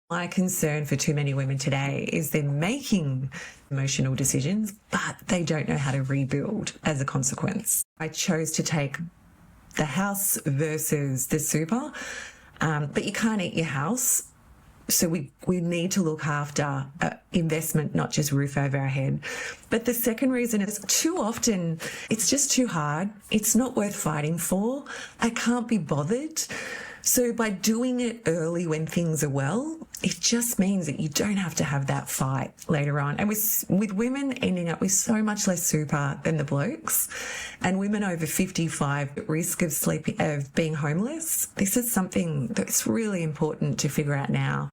My concern for too many women today is they're making emotional decisions, but they don't know how to rebuild as a consequence. I chose to take the house versus the super, but you can't eat your house. So we need to look after investment, not just roof over our head. But the second reason is too often it's just too hard. It's not worth fighting for. I can't be bothered. So by doing it early when things are well, it just means that you don't have to have that fight later on. And with women ending up with so much less super than the blokes, and women over 55 at risk of being homeless, this is something that's really important to figure out now.